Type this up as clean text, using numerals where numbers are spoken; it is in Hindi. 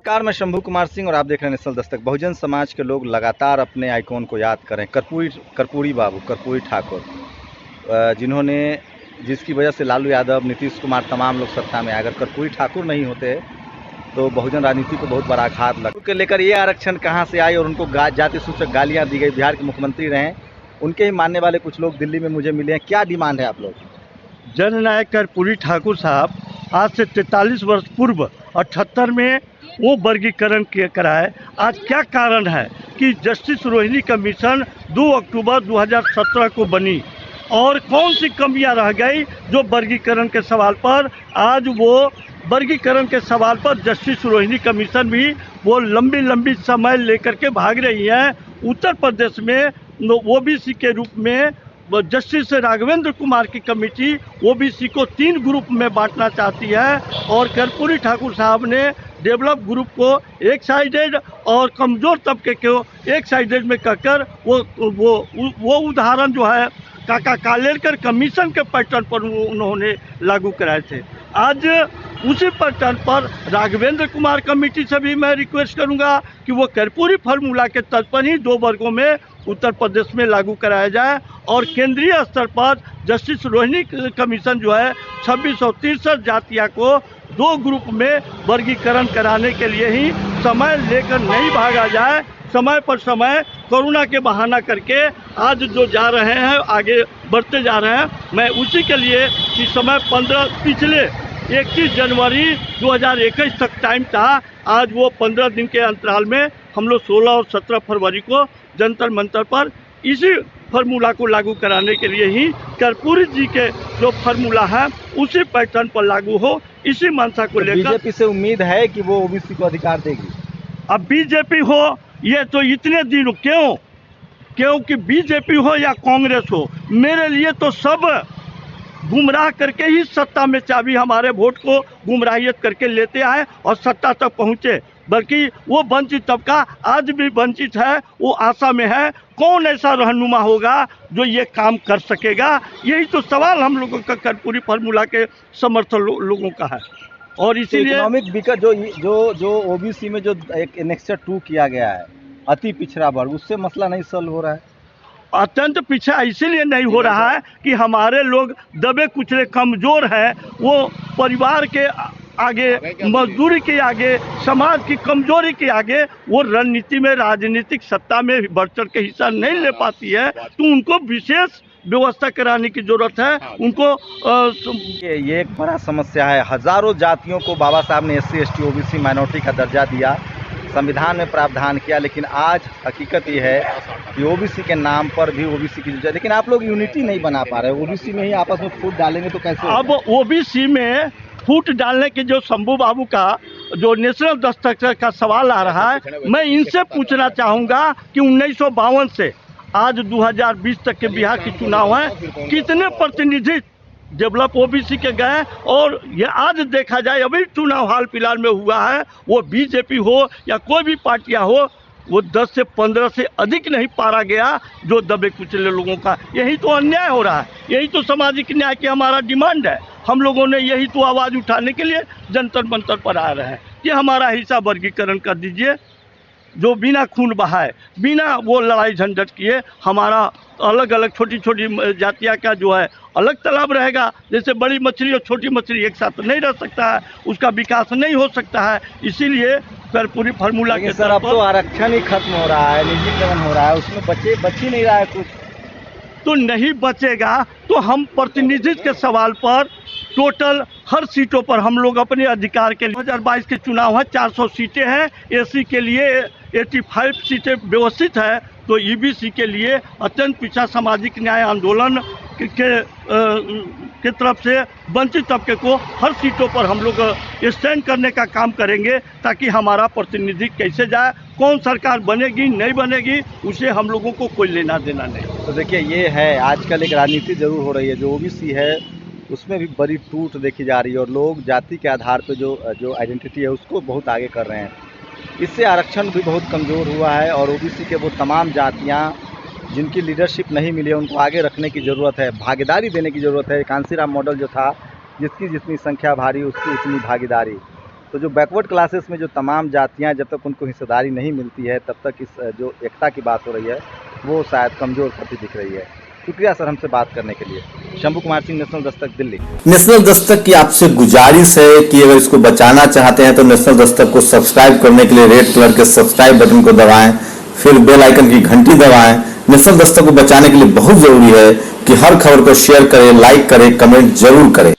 नमस्कार, मैं शंभू कुमार सिंह और आप देख रहे हैं नेशनल दस्तक। बहुजन समाज के लोग लगातार अपने आइकॉन को याद करें, कर्पूरी बाबू, कर्पूरी ठाकुर, जिसकी वजह से लालू यादव, नीतीश कुमार, तमाम लोग सत्ता में आए। अगर कर्पूरी ठाकुर नहीं होते तो बहुजन राजनीति को बहुत बड़ा आघात लगा। के लेकर ये आरक्षण कहाँ से आई और उनको जाति सूचक गालियाँ दी गई। बिहार के मुख्यमंत्री रहे, उनके ही मानने वाले कुछ लोग दिल्ली में मुझे मिले हैं। क्या डिमांड है आप लोग? जननायक कर्पूरी ठाकुर साहब आज से 43 वर्ष पूर्व 78 में वो वर्गीकरण कराए। आज क्या कारण है कि जस्टिस रोहिणी कमीशन 2 अक्टूबर 2017 को बनी और कौन सी कमियां रह गई जो वर्गीकरण के सवाल पर आज वो वर्गीकरण के सवाल पर जस्टिस रोहिणी कमीशन भी वो लंबी समय लेकर के भाग रही है। उत्तर प्रदेश में ओबीसी के रूप में जस्टिस राघवेंद्र कुमार की कमेटी ओबीसी को 3 ग्रुप में बांटना चाहती है और कर्पूरी ठाकुर साहब ने डेवलप ग्रुप को एक साइडेड और कमज़ोर तबके को एक साइडेड में कहकर वो उदाहरण जो है काका कालेलकर कमीशन के पैटर्न पर उन्होंने लागू कराए थे। आज उसी पैटर्न पर राघवेंद्र कुमार कमेटी से भी मैं रिक्वेस्ट करूंगा कि वो कर्पूरी फार्मूला के तर्ज पर ही 2 वर्गों में उत्तर प्रदेश में लागू कराया जाए और केंद्रीय स्तर पर जस्टिस रोहिणी कमीशन जो है 2663 जातियों को 2 ग्रुप में वर्गीकरण कराने के लिए ही समय लेकर नहीं भागा जाए। समय पर समय कोरोना के बहाना करके आज जो जा रहे हैं आगे बढ़ते जा रहे हैं। मैं उसी के लिए कि समय पिछले 21 जनवरी 2021 तक टाइम था। आज वो 15 दिन के अंतराल में हम लोग 16 और 17 फरवरी को जंतर मंतर पर इसी फार्मूला को लागू कराने के लिए ही कर्पूरी जी के जो फार्मूला है उसी पैटर्न पर लागू हो, इसी मंशा को लेकर बीजेपी से उम्मीद है कि वो ओबीसी को अधिकार देगी। अब बीजेपी हो ये तो इतने दिन क्योंकि बीजेपी हो या कांग्रेस हो, मेरे लिए तो सब गुमराह करके ही सत्ता में चाबी हमारे वोट को गुमराहियत करके लेते आए और सत्ता तक पहुँचे। बल्कि वो वंचित तबका आज भी वंचित है, वो आशा में है। कौन ऐसा रहनुमा होगा जो ये काम कर सकेगा? यही तो सवाल हम लोगों का कर्पूरी फार्मूला के समर्थन लोगों का है। और इसीलिए इकोनॉमिक विकट जो ओबीसी में जो एक एनेक्सर 2 किया गया है, अति पिछड़ा वर्ग, उससे मसला नहीं सॉल्व हो रहा है। अत्यंत पीछा इसीलिए नहीं हो रहा है कि हमारे लोग दबे कुचले कमज़ोर हैं। वो परिवार के आगे, मजदूरी के आगे, समाज की कमजोरी के आगे वो रणनीति में, राजनीतिक सत्ता में बढ़ चढ़ के हिस्सा नहीं ले पाती है। तो उनको विशेष व्यवस्था कराने की जरूरत है। उनको ये एक बड़ा समस्या है। हजारों जातियों को बाबा साहब ने SC ST OBC माइनॉरिटी का दर्जा दिया, संविधान में प्रावधान किया, लेकिन आज हकीकत ये है कि ओबीसी के नाम पर भी ओबीसी की जो, लेकिन आप लोग यूनिटी नहीं बना पा रहे। ओबीसी में ही आपस में फूट डालेंगे तो कैसे? अब ओबीसी में फूट डालने के जो शंभू बाबू का जो नेशनल दस्तक का सवाल आ रहा है, मैं इनसे पूछना चाहूँगा कि 1952 से आज 2020 तक के बिहार के चुनाव हैं, कितने प्रतिनिधि डेवलप ओबीसी के गए? और ये आज देखा जाए अभी चुनाव हाल फिलहाल में हुआ है, वो बीजेपी हो या कोई भी पार्टियां हो, वो 10 से 15 से अधिक नहीं पारा गया जो दबे कुचले लोगों का। यही तो अन्याय हो रहा है, यही तो सामाजिक न्याय की हमारा डिमांड है। हम लोगों ने यही तो आवाज़ उठाने के लिए जंतर मंतर पर आ रहे हैं कि हमारा हिस्सा वर्गीकरण कर दीजिए, जो बिना खून बहाए, बिना वो लड़ाई झंझट किए हमारा अलग अलग छोटी जातियाँ का जो है अलग तालाब रहेगा। जैसे बड़ी मछली और छोटी मछली एक साथ नहीं रह सकता है, उसका विकास नहीं हो सकता है। इसीलिए कर्पूरी फार्मूला के सर अब तो आरक्षण ही खत्म हो रहा है, निजीकरण हो रहा है, उसमें बच ही नहीं रहा है कुछ। तो नहीं बचेगा तो हम प्रतिनिधित्व के सवाल पर टोटल हर सीटों पर हम लोग अपने अधिकार के लिए 2022 के चुनाव है, 400 सीटें हैं। एसी के लिए 85 सीटें व्यवस्थित है। तो ईबीसी के लिए अत्यंत पिछड़ा सामाजिक न्याय आंदोलन के तरफ से वंचित तबके को हर सीटों पर हम लोग स्टैंड करने का काम करेंगे, ताकि हमारा प्रतिनिधि कैसे जाए, कौन सरकार बनेगी नहीं बनेगी, उसे हम लोगों को कोई लेना देना नहीं। तो देखिए, ये है आजकल एक राजनीति जरूर हो रही है। जो ओबीसी है उसमें भी बड़ी टूट देखी जा रही है और लोग जाति के आधार पर जो आइडेंटिटी है उसको बहुत आगे कर रहे हैं। इससे आरक्षण भी बहुत कमज़ोर हुआ है और ओबीसी के वो तमाम जातियाँ जिनकी लीडरशिप नहीं मिली है उनको आगे रखने की ज़रूरत है, भागीदारी देने की ज़रूरत है। कांसीराम मॉडल जो था, जिसकी जितनी संख्या भारी उसकी उतनी भागीदारी, तो जो बैकवर्ड क्लासेस में जो तमाम जातियां जब तक उनको हिस्सेदारी नहीं मिलती है तब तक इस जो एकता की बात हो रही है वो शायद कमज़ोर पड़ती दिख रही है। शुक्रिया सर हमसे बात करने के लिए। शंभू कुमार सिंह, नेशनल दस्तक, दिल्ली। नेशनल दस्तक की आपसे गुजारिश है कि अगर इसको बचाना चाहते हैं तो नेशनल दस्तक को सब्सक्राइब करने के लिए रेड कलर के सब्सक्राइब बटन को दबाएं, फिर बेल आइकन की घंटी दबाएं। नेशनल दस्तक को बचाने के लिए बहुत जरूरी है कि हर खबर को शेयर करें, लाइक करें, कमेंट जरूर करें।